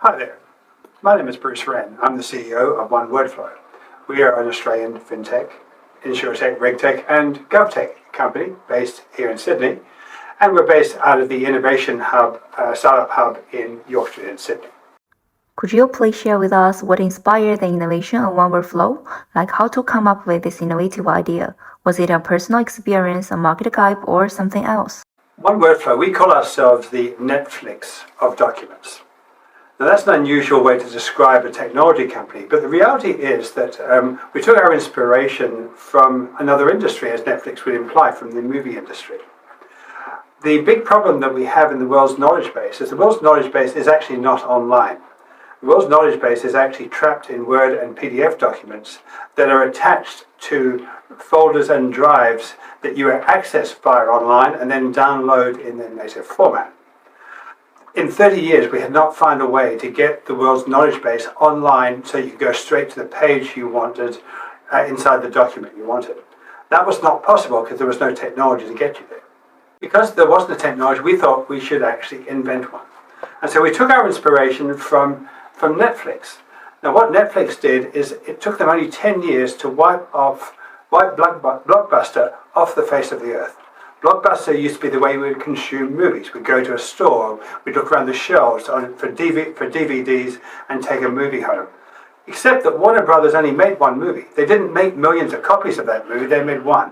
Hi there, my name is Bruce Wren. I'm the CEO of 1WordFlow. We are an Australian fintech, insurtech, regtech and govtech company based here in Sydney, and we're based out of the Innovation Hub, Startup Hub in York Street in Sydney. Could you please share with us what inspired the innovation of 1WordFlow? Like how to come up with this innovative idea? Was it a personal experience, a market hype, or something else? 1WordFlow, we call ourselves the Netflix of documents. Now that's an unusual way to describe a technology company, but the reality is that we took our inspiration from another industry, as Netflix would imply, from the movie industry. The big problem that we have in the world's knowledge base is the world's knowledge base is actually not online. The world's knowledge base is actually trapped in Word and PDF documents that are attached to folders and drives that you access via online and then download in their native format. In 30 years, we had not found a way to get the world's knowledge base online so you could go straight to the page you wanted inside the document you wanted. That was not possible because there was no technology to get you there. Because there wasn't a technology, we thought we should actually invent one. And so we took our inspiration from Netflix. Now what Netflix did is it took them only 10 years to wipe Blockbuster off the face of the earth. Blockbuster used to be the way we would consume movies. We'd go to a store, we'd look around the shelves for DVDs and take a movie home. Except that Warner Brothers only made one movie. They didn't make millions of copies of that movie, they made one.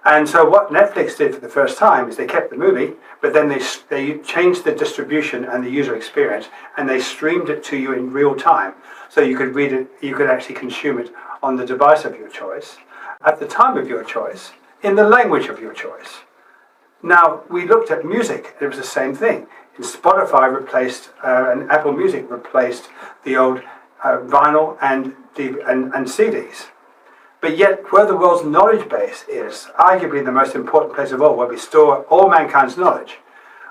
And so what Netflix did for the first time is they kept the movie, but then they changed the distribution and the user experience, and they streamed it to you in real time. So you could read it, you could actually consume it on the device of your choice, at the time of your choice, in the language of your choice. Now, we looked at music, and it was the same thing. And Spotify replaced, and Apple Music replaced the old vinyl and CDs. But yet, where the world's knowledge base is, arguably the most important place of all, where we store all mankind's knowledge,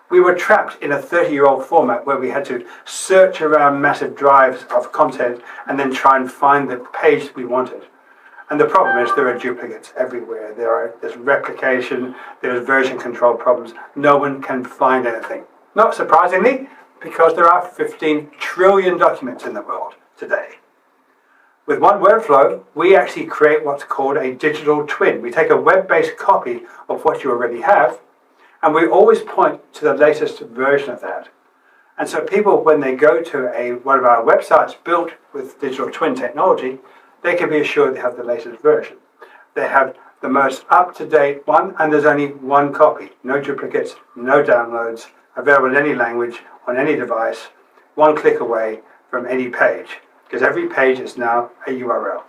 we were trapped in a 30-year-old format where we had to search around massive drives of content and then try and find the page we wanted. And the problem is there are duplicates everywhere. There's replication, there's version control problems. No one can find anything. Not surprisingly, because there are 15 trillion documents in the world today. With 1WordFlow, we actually create what's called a digital twin. We take a web-based copy of what you already have, and we always point to the latest version of that. And so people, when they go to one of our websites built with digital twin technology, they can be assured they have the latest version. They have the most up-to-date one, and there's only one copy. No duplicates, no downloads, available in any language, on any device, one click away from any page, because every page is now a URL.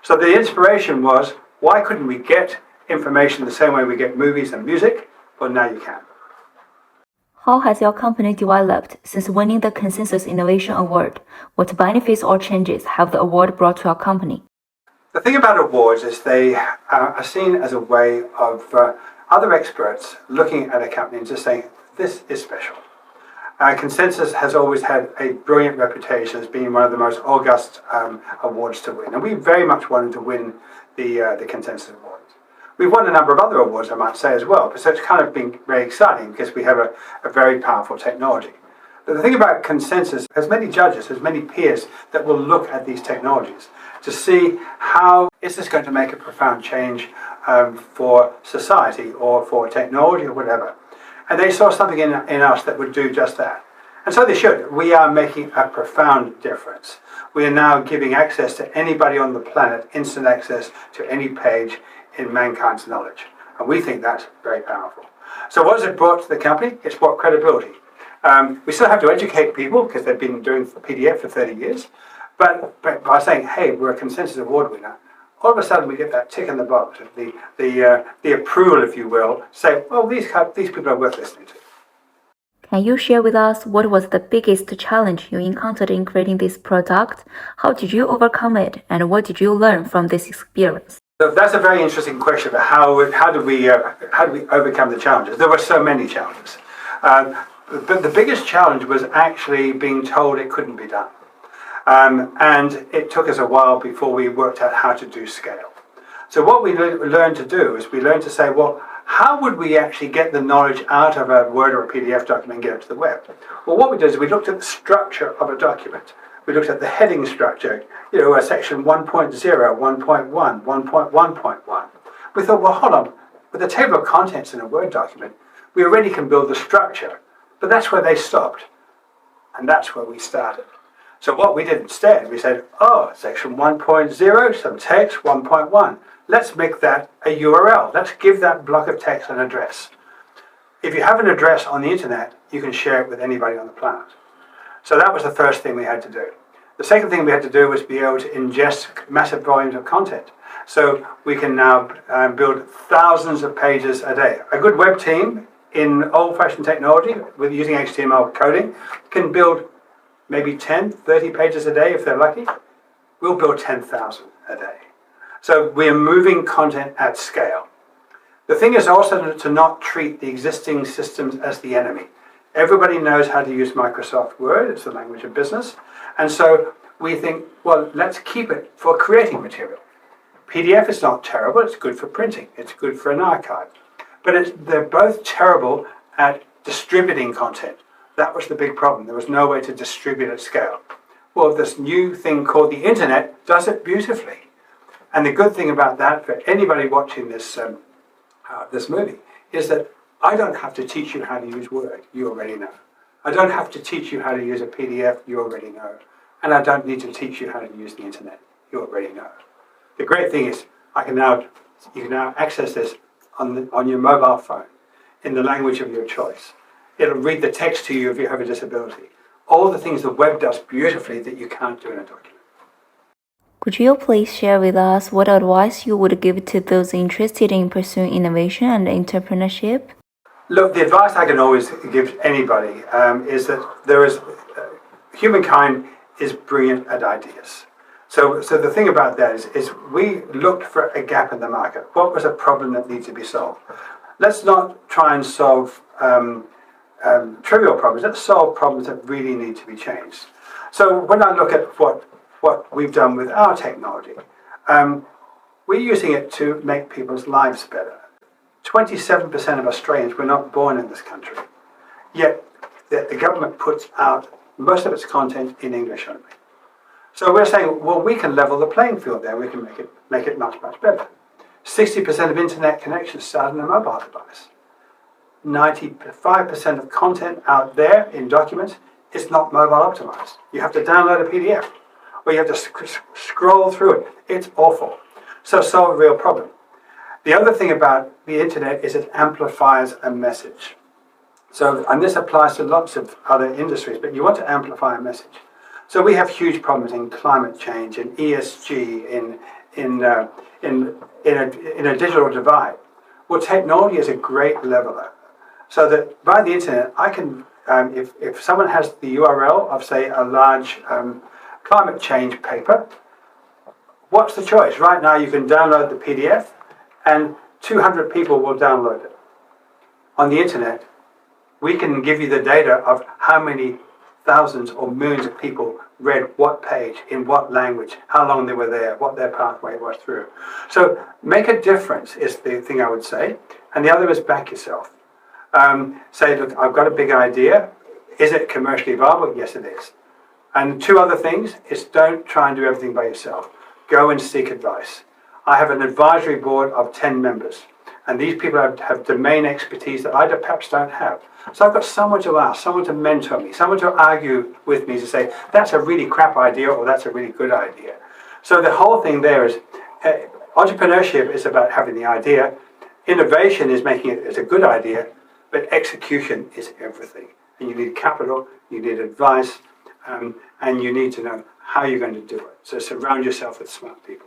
So the inspiration was, why couldn't we get information the same way we get movies and music? Well, now you can. How has your company developed since winning the Consensus Innovation Award? What benefits or changes have the award brought to your company? The thing about awards is they are seen as a way of other experts looking at a company and just saying, this is special. Consensus has always had a brilliant reputation as being one of the most august awards to win. And we very much wanted to win the Consensus Award. We've won a number of other awards, I might say, as well, so it's kind of been very exciting because we have a very powerful technology. But the thing about Consensus, there's many judges, there's many peers that will look at these technologies to see how is this going to make a profound change for society or for technology or whatever. And they saw something in us that would do just that. And so they should. We are making a profound difference. We are now giving access to anybody on the planet, instant access to any page in mankind's knowledge. And we think that's very powerful. So what has it brought to the company? It's brought credibility. We still have to educate people because they've been doing PDF for 30 years. But by saying, hey, we're a Consensus Award winner, all of a sudden we get that tick in the box, the approval, if you will, say, well, these people are worth listening to. Can you share with us what was the biggest challenge you encountered in creating this product? How did you overcome it? And what did you learn from this experience? So that's a very interesting question about how do we overcome the challenges. There were so many challenges. But the biggest challenge was actually being told it couldn't be done. And it took us a while before we worked out how to do scale. So what we learned to do is we learned to say, well, how would we actually get the knowledge out of a Word or a PDF document and get it to the web? Well, what we did is we looked at the structure of a document. We looked at the heading structure, a section 1.0, 1.1, 1.1.1. We thought, well, hold on, with the table of contents in a Word document, we already can build the structure, but that's where they stopped. And that's where we started. So what we did instead, we said, section 1.0, some text, 1.1. Let's make that a URL. Let's give that block of text an address. If you have an address on the internet, you can share it with anybody on the planet. So that was the first thing we had to do. The second thing we had to do was be able to ingest massive volumes of content. So we can now build thousands of pages a day. A good web team in old-fashioned technology, with using HTML coding, can build maybe 10, 30 pages a day if they're lucky. We'll build 10,000 a day. So we are moving content at scale. The thing is also to not treat the existing systems as the enemy. Everybody knows how to use Microsoft Word. It's the language of business. And so we think, well, let's keep it for creating material. PDF is not terrible. It's good for printing. It's good for an archive. But they're both terrible at distributing content. That was the big problem. There was no way to distribute at scale. Well, this new thing called the internet does it beautifully. And the good thing about that, for anybody watching this movie, is that I don't have to teach you how to use Word. You already know. I don't have to teach you how to use a PDF. You already know. And I don't need to teach you how to use the internet. You already know. The great thing is you can now access this on your mobile phone in the language of your choice. It'll read the text to you if you have a disability. All the things the web does beautifully that you can't do in a document. Could you please share with us what advice you would give to those interested in pursuing innovation and entrepreneurship? Look, the advice I can always give anybody is that humankind is brilliant at ideas. So the thing about that is we looked for a gap in the market. What was a problem that needs to be solved? Let's not try and solve trivial problems. Let's solve problems that really need to be changed. So when I look at what we've done with our technology, we're using it to make people's lives better. 27% of Australians were not born in this country, yet the government puts out most of its content in English only. So we're saying, well, we can level the playing field there. We can make it much, much better. 60% of internet connections start on a mobile device. 95% of content out there in documents is not mobile optimized. You have to download a PDF, or you have to scroll through it. It's awful. So solve a real problem. The other thing about the internet is it amplifies a message. So, and this applies to lots of other industries, but you want to amplify a message. So we have huge problems in climate change, in ESG, in a digital divide. Well, technology is a great leveler. So that by the internet, I can, if someone has the URL of, say, a large climate change paper, what's the choice? Right now, you can download the PDF, and 200 people will download it. On the internet, we can give you the data of how many thousands or millions of people read what page, in what language, how long they were there, what their pathway was through. So make a difference is the thing I would say. And the other is back yourself. Say, look, I've got a big idea. Is it commercially viable? Yes, it is. And two other things is don't try and do everything by yourself. Go and seek advice. I have an advisory board of 10 members. And these people have domain expertise that I perhaps don't have. So I've got someone to ask, someone to mentor me, someone to argue with me to say, that's a really crap idea or that's a really good idea. So the whole thing there is, entrepreneurship is about having the idea. Innovation is making it as a good idea, but execution is everything. And you need capital, you need advice, and you need to know how you're going to do it. So surround yourself with smart people.